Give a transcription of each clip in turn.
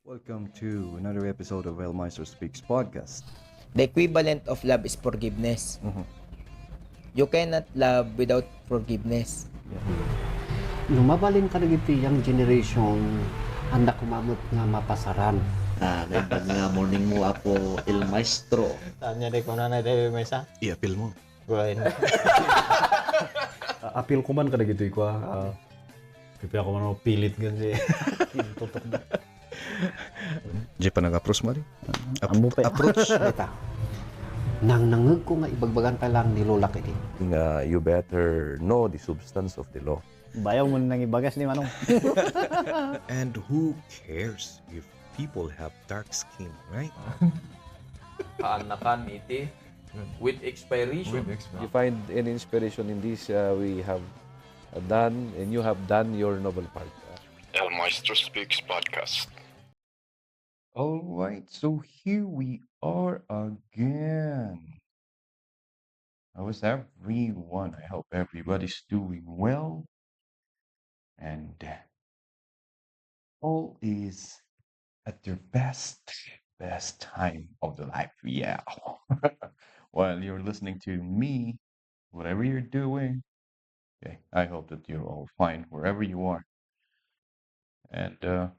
Welcome to another episode of Maestro Speaks podcast. The equivalent of love is forgiveness. Mhm. You cannot love without forgiveness. Lumabalin ka iti yung generation anda kumamot nga mapasaran. Naibag nga morning mo ako Il Maestro. Tanya deh kung nanay deh mesa. I-appeal mo. Gulain. Appeal ko man kada gitu ko. Pipi ako man pilit gan si. Tutok mo. Di pa nag-approach mo rin? Ambo pa. Approach? Ita. Nang nangag ko nga ibagbagan pa lang ni Lola kini. You better know the substance of the law. Bayaw mo nang ibagas ni Manong. And who cares if people have dark skin, right? Kaanakan iti with expiration. You find any inspiration in this we have done, and you have done your noble part. El Maestro Speaks podcast. All right, so here we are again. How is everyone? I hope everybody's doing well. And all is at their best time of the life. Yeah. While you're listening to me, whatever you're doing, okay, I hope that you're all fine wherever you are. And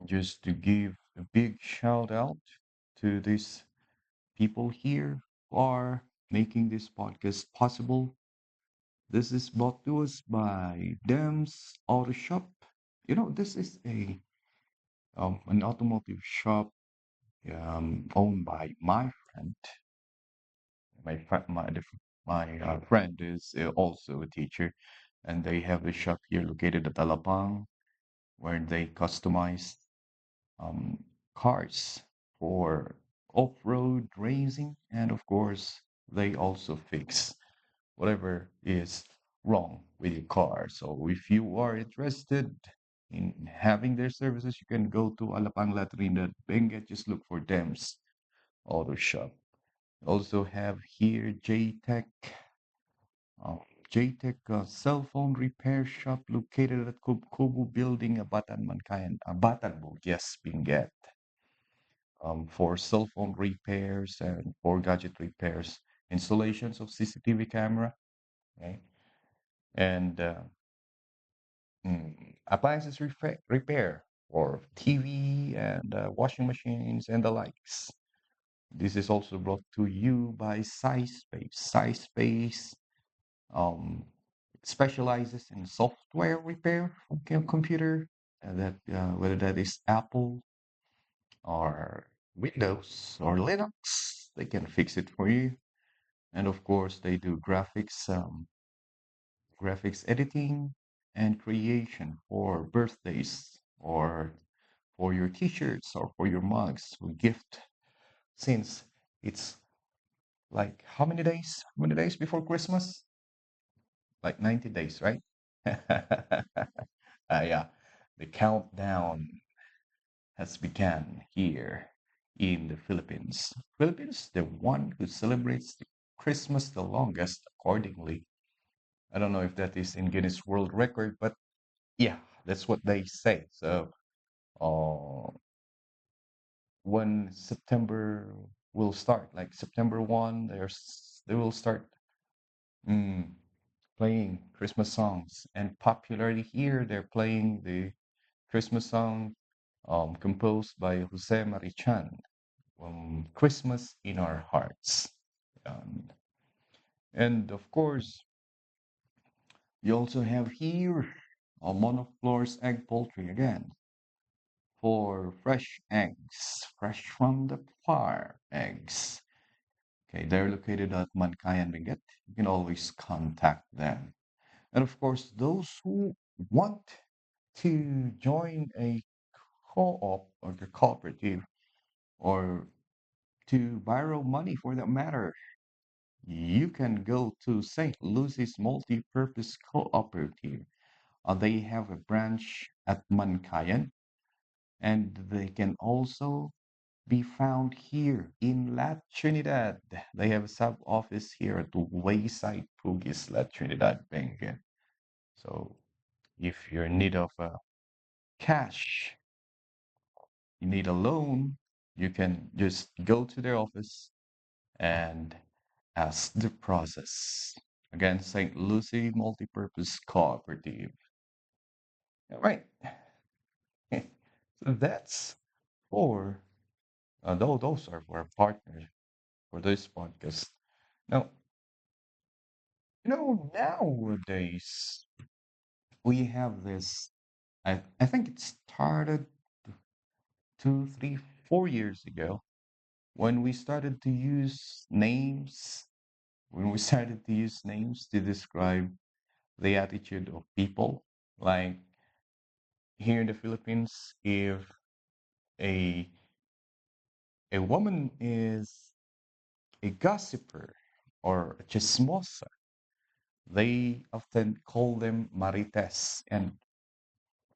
just to give a big shout out to these people here who are making this podcast possible. This is brought to us by Dem's Auto Shop. You know, this is an automotive shop owned by my friend. My friend is also a teacher, and they have a shop here located at Alabang, where they customize cars for off-road racing, and of course, they also fix whatever is wrong with your car. So if you are interested in having their services, you can go to Alapang Latrina Benguet. Just look for Dem's Auto Shop. Also have here uh, JTech cell phone repair shop located at Kubu Building, Abatan Mankayan, Batanbog, yes, Benguet. For cell phone repairs and for gadget repairs, installations of CCTV camera, okay, and appliances repair for TV and washing machines and the likes. This is also brought to you by SciSpace. SciSpace specializes in software repair for computer, that whether that is Apple or Windows or Linux, they can fix it for you. And of course, they do graphics editing and creation for birthdays or for your t-shirts or for your mugs or gift, since it's like how many days? How many days before Christmas? Like 90 days, right? Yeah, the countdown has begun here in the Philippines. Philippines, the one who celebrates Christmas the longest, accordingly. I don't know if that is in Guinness World Record, but yeah, that's what they say. So, uh, when September will start, like September 1, they will start mm, playing Christmas songs. And popularly here, they're playing the Christmas song composed by Jose Marichan, Christmas in Our Hearts. Um, and of course, you also have here a monofloor's egg poultry again for fresh eggs, fresh from the farm eggs. Okay, they're located at Mankayan Benguet. You can always contact them. And of course, those who want to join a co-op or the cooperative or to borrow money for that matter, you can go to St. Lucy's Multi-Purpose Cooperative. They have a branch at Mankayan, and they can also be found here in La Trinidad. They have a sub office here at the Wayside Pugis, La Trinidad, Benguet. So if you're in need of cash you need a loan, you can just go to their office and ask the process. Again, St. Lucie Multipurpose Cooperative. All right. So that's for, those are for our partners for this podcast. Now, nowadays we have this. I think it started 2, 3, 4 years ago when we started to use names. When we started to use names to describe the attitude of people, like here in the Philippines, if a a woman is a gossiper or a chismosa, they often call them marites. And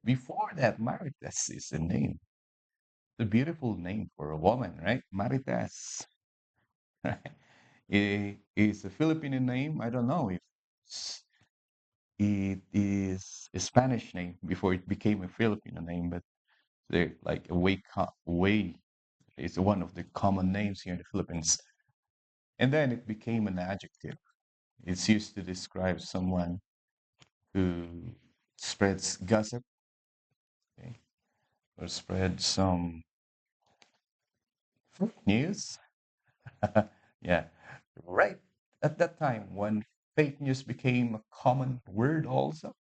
before that, marites is a name, a beautiful name for a woman, right? Marites. It is a Filipino name. I don't know if it is a Spanish name before it became a Filipino name, but they're like a way. It's one of the common names here in the Philippines. And then it became an adjective. It's used to describe someone who spreads gossip, okay, or spreads some news. Yeah, right at that time when fake news became a common word also,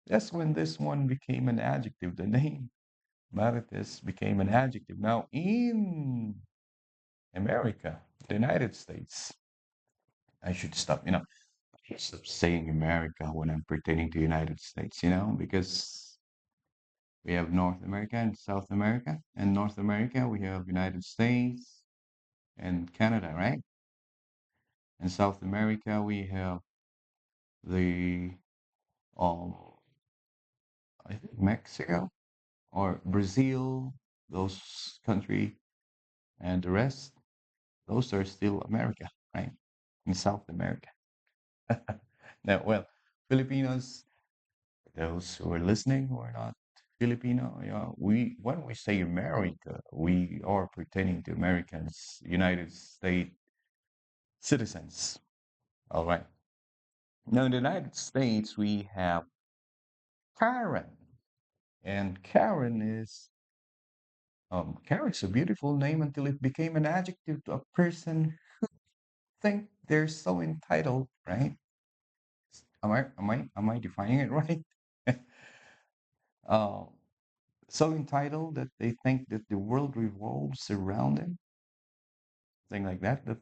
that's when this one became an adjective. The name Marites became an adjective. Now in America, the United States, I should stop, I should stop saying America when I'm pertaining to United States, because we have North America and South America. And North America, we have United States and Canada, right? In South America, we have the um, I think Mexico or Brazil, those country, and the rest, those are still America, right? In South America. Now, well, Filipinos, those who are listening who are not Filipino, we when we say America, we are pertaining to Americans, United States citizens. All right. Now, in the United States, we have Karen, and Karen's a beautiful name until it became an adjective to a person think they're so entitled, right? Am I defining it right? uh, so entitled that they think that the world revolves around them, thing like that. That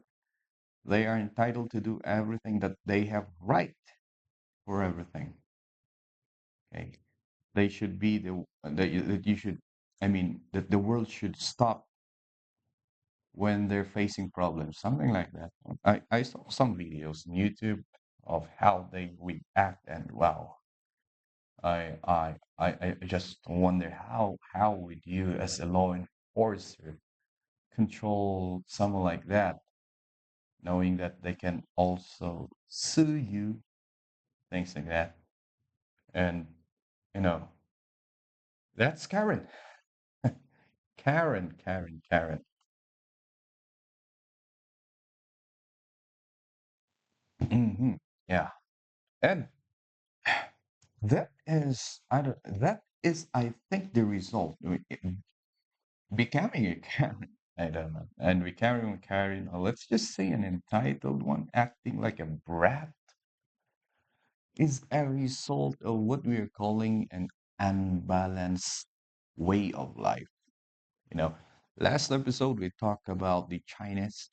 they are entitled to do everything, that they have right for everything. Okay, they should be that you should. I mean that the world should stop when they're facing problems, something like that. I saw some videos on YouTube of how they react, and wow, I just wonder how would you as a law enforcer control someone like that, knowing that they can also sue you, things like that. And you know, that's Karen. Karen. Hmm. Yeah. And that is, I think, the result. Becoming a Karen. I don't know. And becoming a Karen, or let's just say an entitled one, acting like a brat, is a result of what we are calling an unbalanced way of life. You know, last episode we talked about the Chinese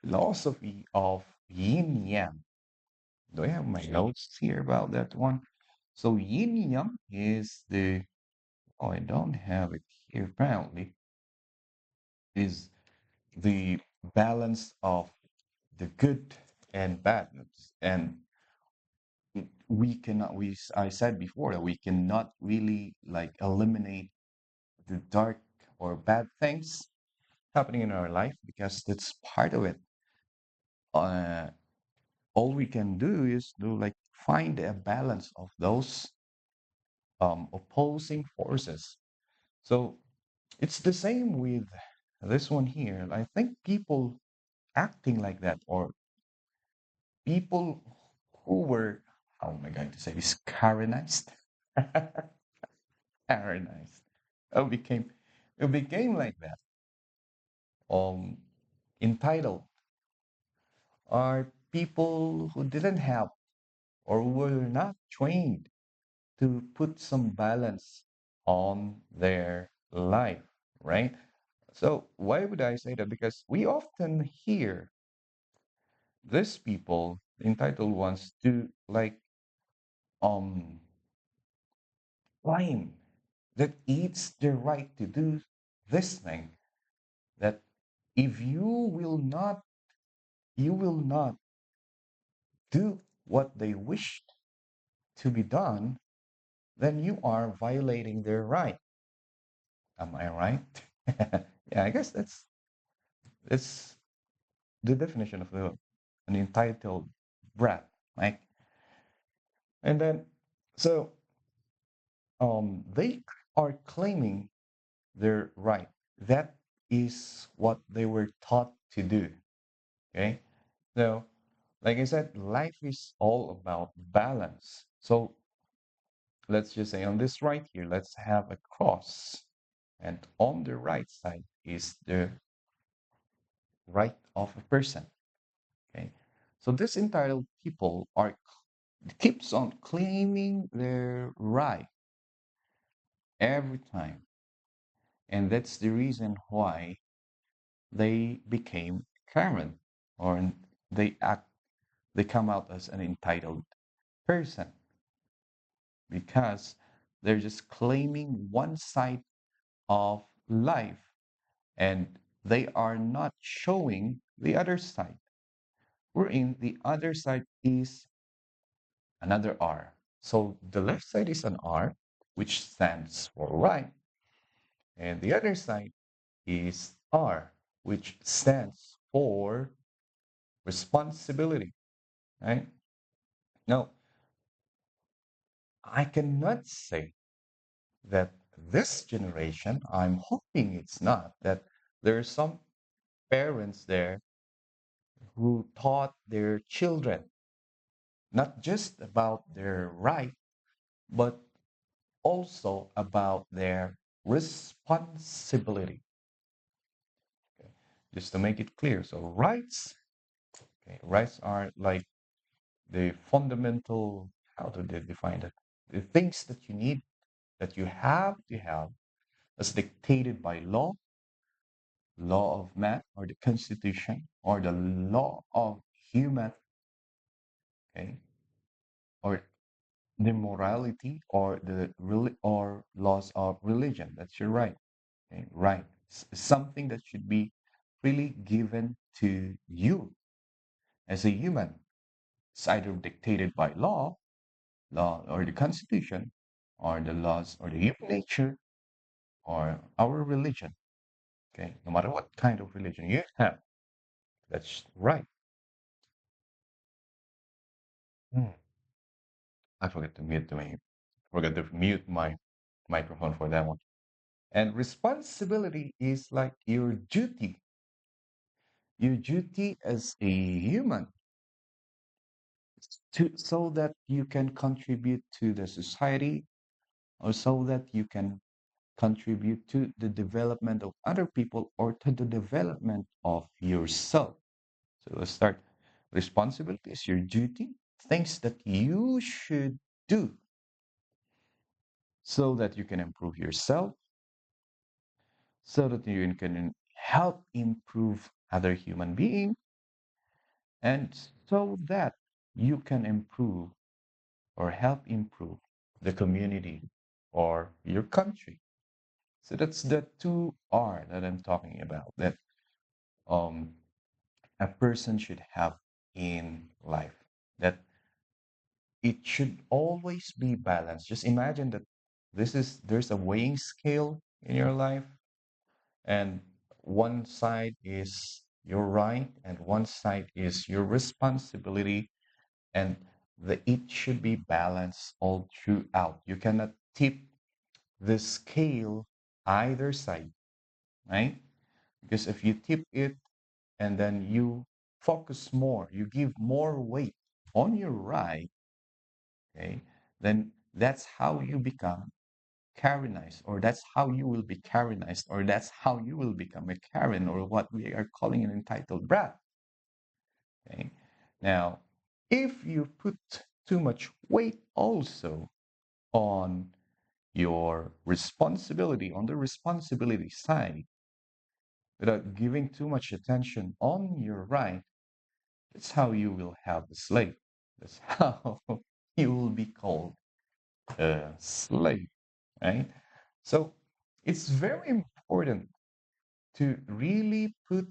philosophy of yin yang. Do I have my notes here about that one? So yin yang is I don't have it here apparently, is the balance of the good and bad. And I said before that we cannot really like eliminate the dark or bad things happening in our life because that's part of it. Uh, all we can do is to like find a balance of those opposing forces. So It's the same with this one here. I think people acting like that, or people who were, how am I going to say this, Karenized? Karenized. Oh, it became like that. Um, Entitled are people who didn't have or were not trained to put some balance on their life, right? So why would I say that? Because we often hear these people, the entitled ones, to like um claim that it's their right to do this thing, that if you will not do what they wished to be done, then you are violating their right. Am I right? Yeah, I guess that's the definition of an entitled brat, right? And then so they are claiming their right. That is what they were taught to do. Okay. So like I said, life is all about balance. So let's just say on this right here, let's have a cross. And on the right side is the right of a person. Okay. So this entitled people are keeps on claiming their right every time. And that's the reason why they became Karen, or they come out as an entitled person, because they're just claiming one side of life, and they are not showing the other side, wherein the other side is another R. So the left side is an R, which stands for right, and the other side is R, which stands for responsibility, right? Now, I cannot say that this generation, I'm hoping it's not, that there are some parents there who taught their children not just about their right, but also about their responsibility. Okay? Just to make it clear. So rights, okay, rights are like the fundamental, how do they define that? The things that you need, that you have to have, as dictated by law of man, or the constitution, or the law of human, okay, or the morality, or or laws of religion. That's your right. Okay, right. Something that should be freely given to you as a human. It's either dictated by law or the constitution, or the laws, or the human nature, or our religion. Okay, no matter what kind of religion you have, that's right. Hmm. I forgot to mute my microphone for that one. And responsibility is like your duty as a human, so that you can contribute to the society, or so that you can contribute to the development of other people, or to the development of yourself. So let's start. Responsibility is your duty, things that you should do so that you can improve yourself, so that you can help improve other human beings, and so that you can improve or help improve the community or your country. So that's the two R that I'm talking about, that um, a person should have in life, that it should always be balanced. Just imagine that there's a weighing scale in your life, and one side is your right and one side is your responsibility, and it should be balanced all throughout. You cannot tip the scale either side. right? Because if you tip it and then you focus more, you give more weight on your right, okay, then that's how you become Karenized, or that's how you will be Karenized, or that's how you will become a Karen, or what we are calling an entitled brat. Okay. Now, if you put too much weight also on your responsibility, on the responsibility side, without giving too much attention on your right, that's how you will have a slave. That's how you will be called a slave, right? So it's very important to really put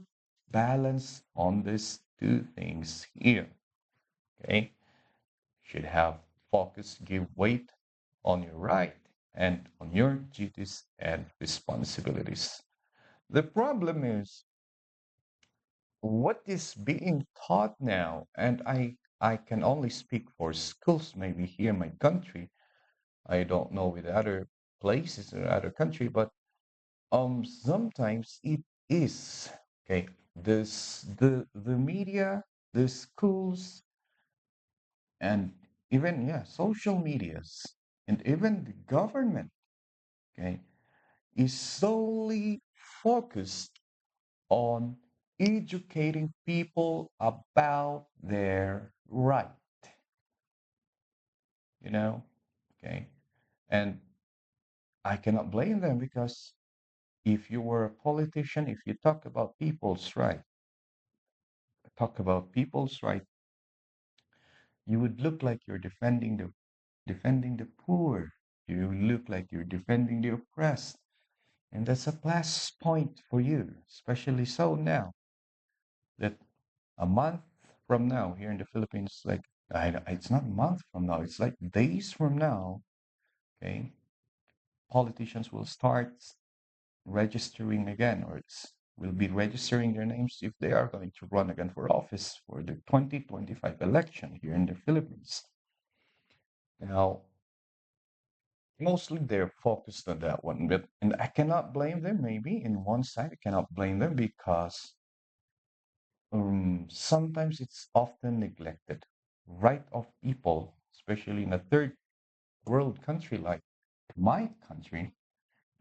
balance on these two things here. Okay, should have focus, give weight on your right and on your duties and responsibilities. The problem is what is being taught now, and I can only speak for schools maybe here in my country. I don't know with other places or other country, but sometimes it is okay. The media, the schools, and even social medias, and even the government, okay, is solely focused on educating people about their right. You know, okay, and I cannot blame them because if you were a politician, if you talk about people's right, you would look like you're defending the poor. You look like you're defending the oppressed. And that's a plus point for you, especially so now that a month from now here in the Philippines, like it's not a month from now, it's like days from now, okay, politicians will start registering again, or will be registering their names if they are going to run again for office for the 2025 election here in the Philippines. Now, mostly they're focused on that one, but and I cannot blame them. Maybe in one side, I cannot blame them because sometimes it's often neglected. Right of people, especially in a third world country like my country,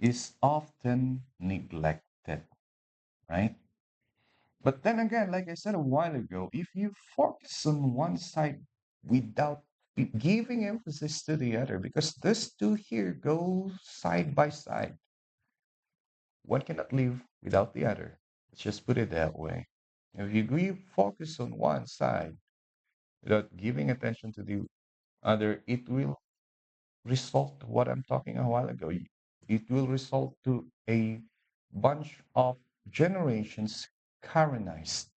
is often neglected, right? But then again, like I said a while ago, if you focus on one side without giving emphasis to the other, because these two here go side by side, one cannot live without the other. Let's just put it that way. If you focus on one side without giving attention to the other, it will result to what I'm talking a while ago. It will result to a bunch of generations Karenized,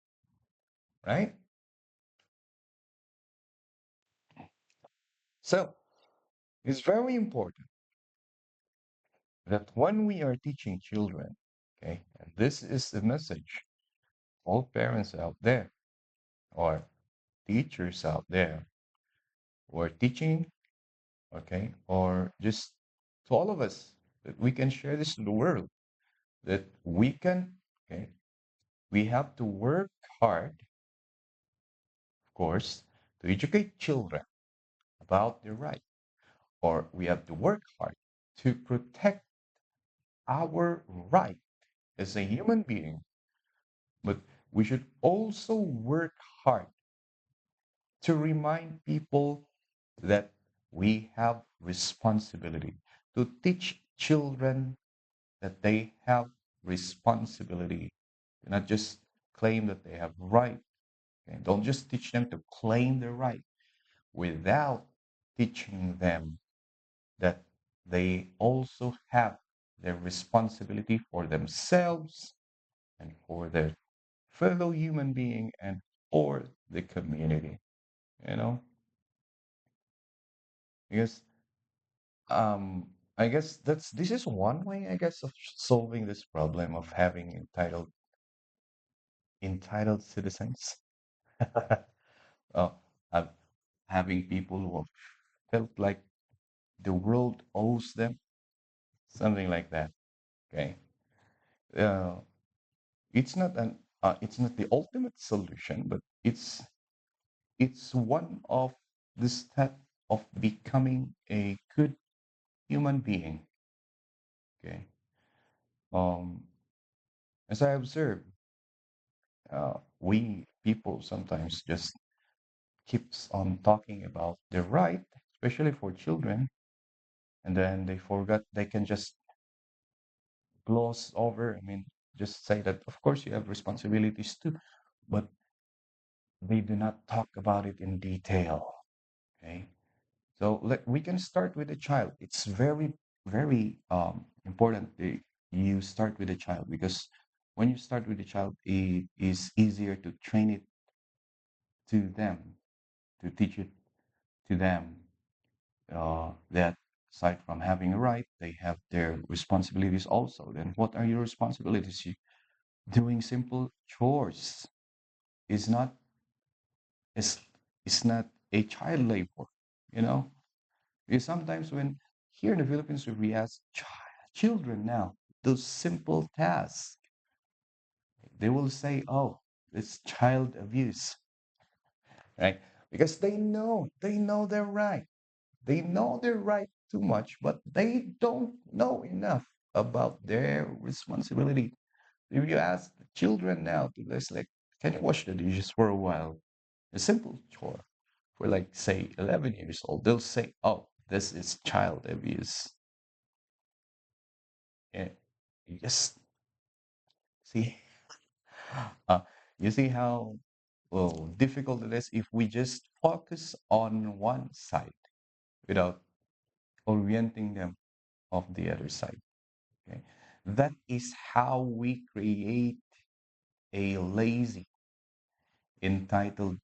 right? So it's very important that when we are teaching children, okay, and this is the message, all parents out there or teachers out there who are teaching, okay, or just to all of us, that we can share this to the world, that we can, okay, we have to work hard, of course, to educate children about their right, or we have to work hard to protect our right as a human being, but we should also work hard to remind people that we have responsibility to teach children that they have responsibility. Do not just claim that they have right. And don't just teach them to claim their right without teaching them that they also have their responsibility for themselves and for their fellow human being and for the community. You know, because I guess this is one way, I guess, of solving this problem of having entitled citizens. uh, of having people who have felt like the world owes them, something like that. Okay. uh, it's not the ultimate solution, but it's one of the step of becoming a good human being. Okay. Um, as I observe, we people sometimes just keeps on talking about the right, especially for children, and then they forgot they can just gloss over. I mean, just say that of course you have responsibilities too, but they do not talk about it in detail. Okay, so we can start with a child. It's very important that you start with a child because when you start with a child, it is easier to train it to them, to teach it to them that aside from having a right, they have their responsibilities also. Then what are your responsibilities? Doing simple chores is not is is not a child labor, you know. Because sometimes when here in the Philippines we ask children now those simple tasks, they will say, "Oh, it's child abuse," right? Because they know they're right. They know they're right too much, but they don't know enough about their responsibility. If you ask the children now to just like, can you wash the dishes for a while? A simple chore for like say 11 years old, they'll say, "Oh, this is child abuse." Yeah, you just see, uh, you see how well difficult it is if we just focus on one side without orienting them of the other side. Okay, that is how we create a lazy, entitled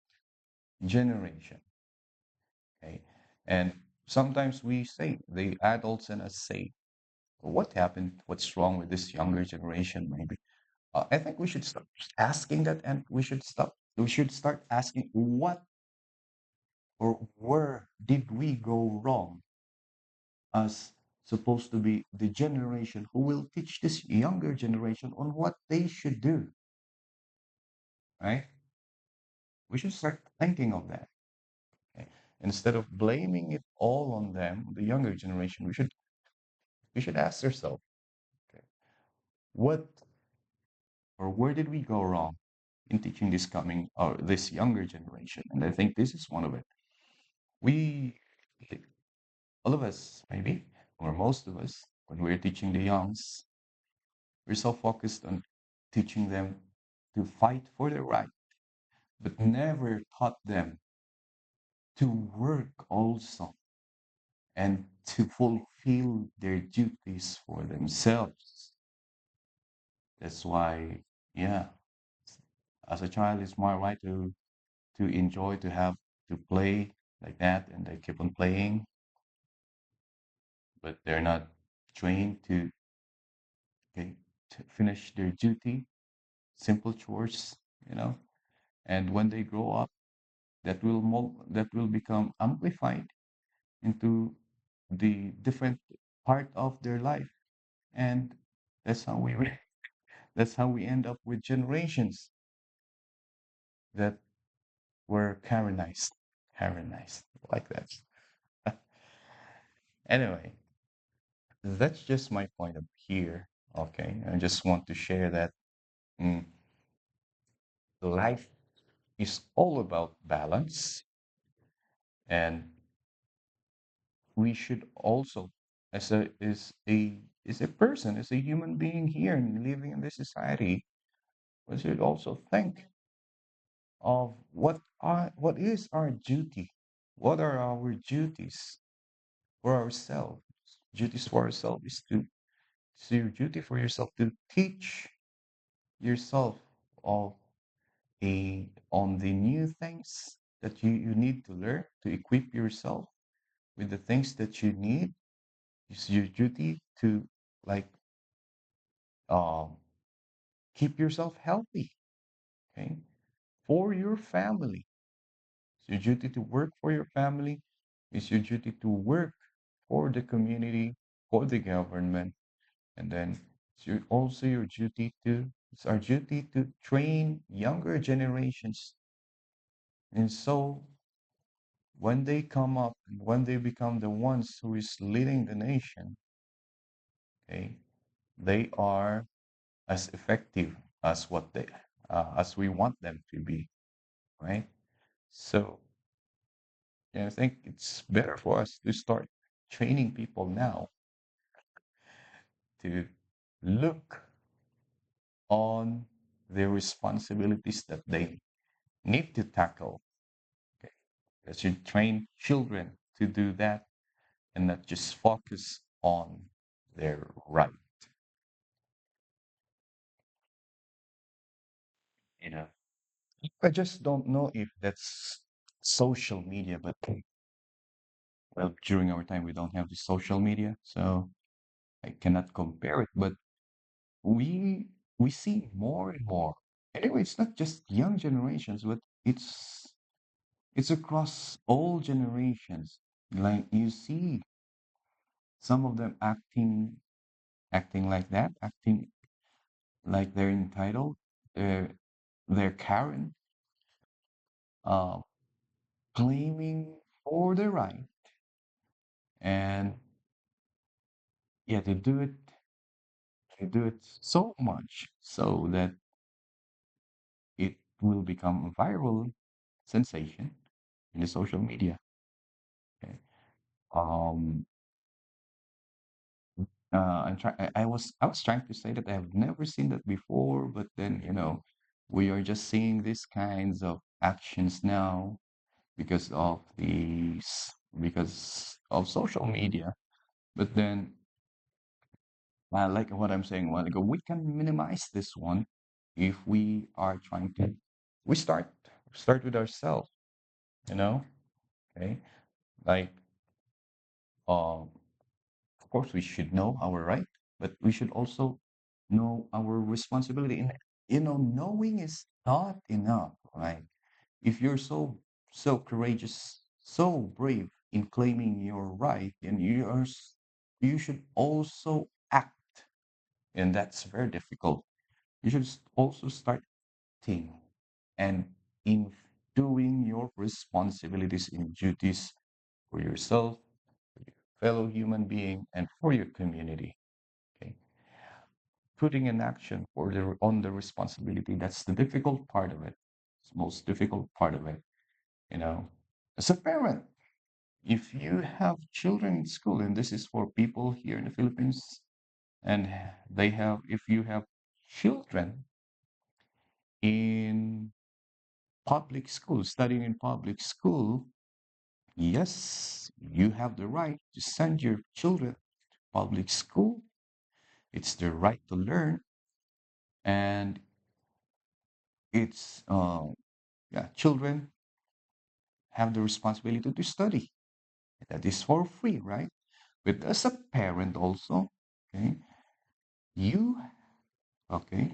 generation. Okay, and sometimes we say the adults in us say, "What happened? What's wrong with this younger generation?" Maybe I think we should stop asking that, and we should stop. We should start asking what or where did we go wrong as supposed to be the generation who will teach this younger generation on what they should do, right? We should start thinking of that. Okay? Instead of blaming it all on them, the younger generation, we should ask ourselves, okay, what or where did we go wrong in teaching this coming or this younger generation? And I think this is one of it. We, all of us, maybe, or most of us, when we're teaching the youngs, we're so focused on teaching them to fight for their right, but never taught them to work also and to fulfill their duties for themselves. That's why, yeah, as a child, it's my right to enjoy, to have, to play like that, and they keep on playing, but they're not trained okay, to finish their duty, simple chores, you know. And when they grow up, that will become amplified into the different part of their life, and that's how we that's how we end up with generations that were Karenized like that. Anyway, that's just my point of here. Okay, I just want to share that mm, life is all about balance, and we should also, as a person, as a human being here and living in this society, we should also think of what is our duty, what are our duties for ourselves. Duties for ourselves is to your duty for yourself to teach yourself of on the new things that you need to learn to equip yourself with the things that you need. It's your duty to like um keep yourself healthy, okay, for your family. It's your duty to work for your family. It's your duty to work for the community, for the government, and then also your duty to, it's our duty to train younger generations. And so when they come up and when they become the ones who is leading the nation, okay, they are as effective as what they as we want them to be, right? So yeah, I think it's better for us to start training people now to look on the responsibilities that they need to tackle. Okay, they should train children to do that and not just focus on their right. You know, I just don't know if that's social media, but well, during our time we don't have the social media, so I cannot compare it. But we we see more and more. Anyway, it's not just young generations, but it's across all generations. Like you see some of them acting like that, acting like they're entitled, they're they're Karen, uh, claiming for the right, and yeah, they do it so much so that it will become a viral sensation in the social media. Okay. Um, I was trying to say that I have never seen that before, but then, we are just seeing these kinds of actions now because of because of social media. But then, like what I'm saying a while ago, we can minimize this one if we are trying to, we start with ourselves, you know, okay? Like, um, of course, we should know our right, but we should also know our responsibility. And knowing is not enough, right? If you're so courageous, so brave in claiming your right, and you should also act, and that's very difficult. You should also start acting and in doing your responsibilities and duties for yourself, for your fellow human being, and for your community. Okay, putting in action for on the responsibility, that's the difficult part of it. It's the most difficult part of it. you know as a parent, if you have children in school, and this is for people here in the Philippines, and if you have children in public school, studying in public school, yes, you have the right to send your children to public school. It's their right to learn, and it's yeah, children have the responsibility to study. That is for free, right? But as a parent also, okay, you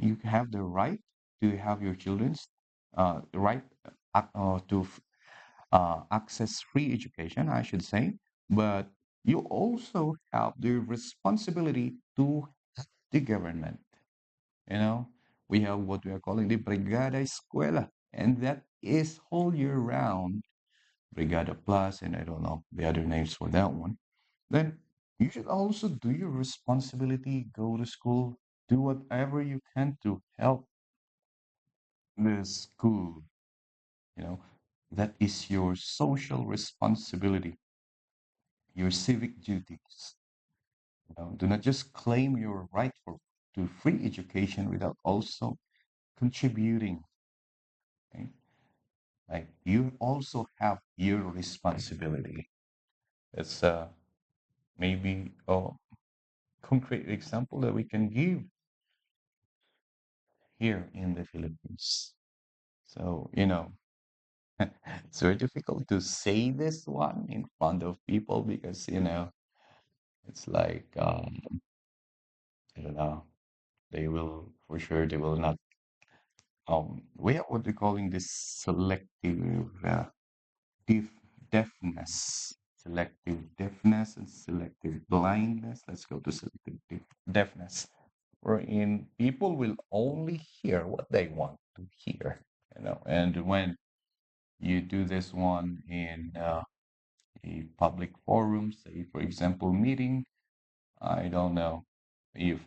you have the right to have your children's the right to access free education, I should say, but you also have the responsibility to the government. You know, we have what we are calling the Brigada Escuela, and that is whole year round. Brigada Plus, and I don't know the other names for that one. Then you should also do your responsibility, go to school, do whatever you can to help the school. You know, that is your social responsibility, your civic duties. Do not just claim your right to free education without also contributing. Okay? Like you also have your responsibility. It's maybe a concrete example that we can give here in the Philippines. So, it's very difficult to say this one in front of people because, it's like, I don't know, for sure, they will not, we have what they're calling this selective deaf, deafness, selective deafness and selective blindness. Let's go to selective deafness. wherein people will only hear what they want to hear, and when you do this one in a public forum, say for example meeting, I don't know if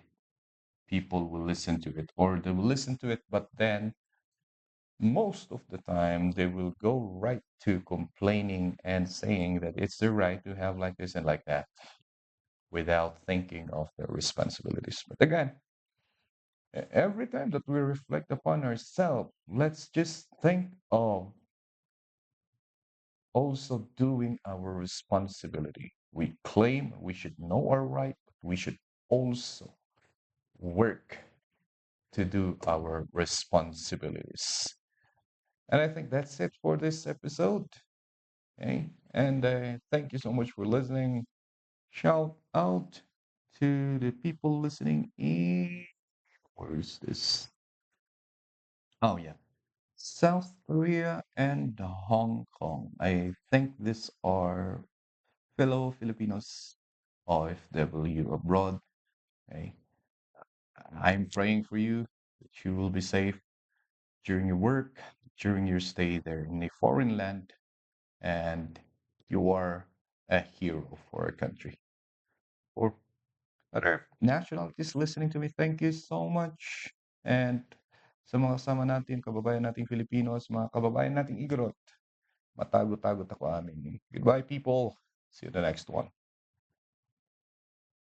people will listen to it or they will listen to it, but then most of the time they will go right to complaining and saying that it's their right to have like this and like that without thinking of their responsibilities. But again, every time that we reflect upon ourselves, let's just think of also doing our responsibility. We claim we should know our right, but we should also work to do our responsibilities. And I think that's it for this episode. Okay. And thank you so much for listening. Shout out to the people listening in, where is this? Oh, yeah. South Korea and Hong Kong. I think these are fellow Filipinos OFW abroad. Okay. I'm praying for you that you will be safe during your work, during your stay there in a foreign land, and you are a hero for our country. For other nationalities listening to me, thank you so much. And sa mga kasama natin, kababayan nating Filipinos, mga kababayan nating Igorot, matagot-tagot ako amin. Goodbye, people. See you the next one.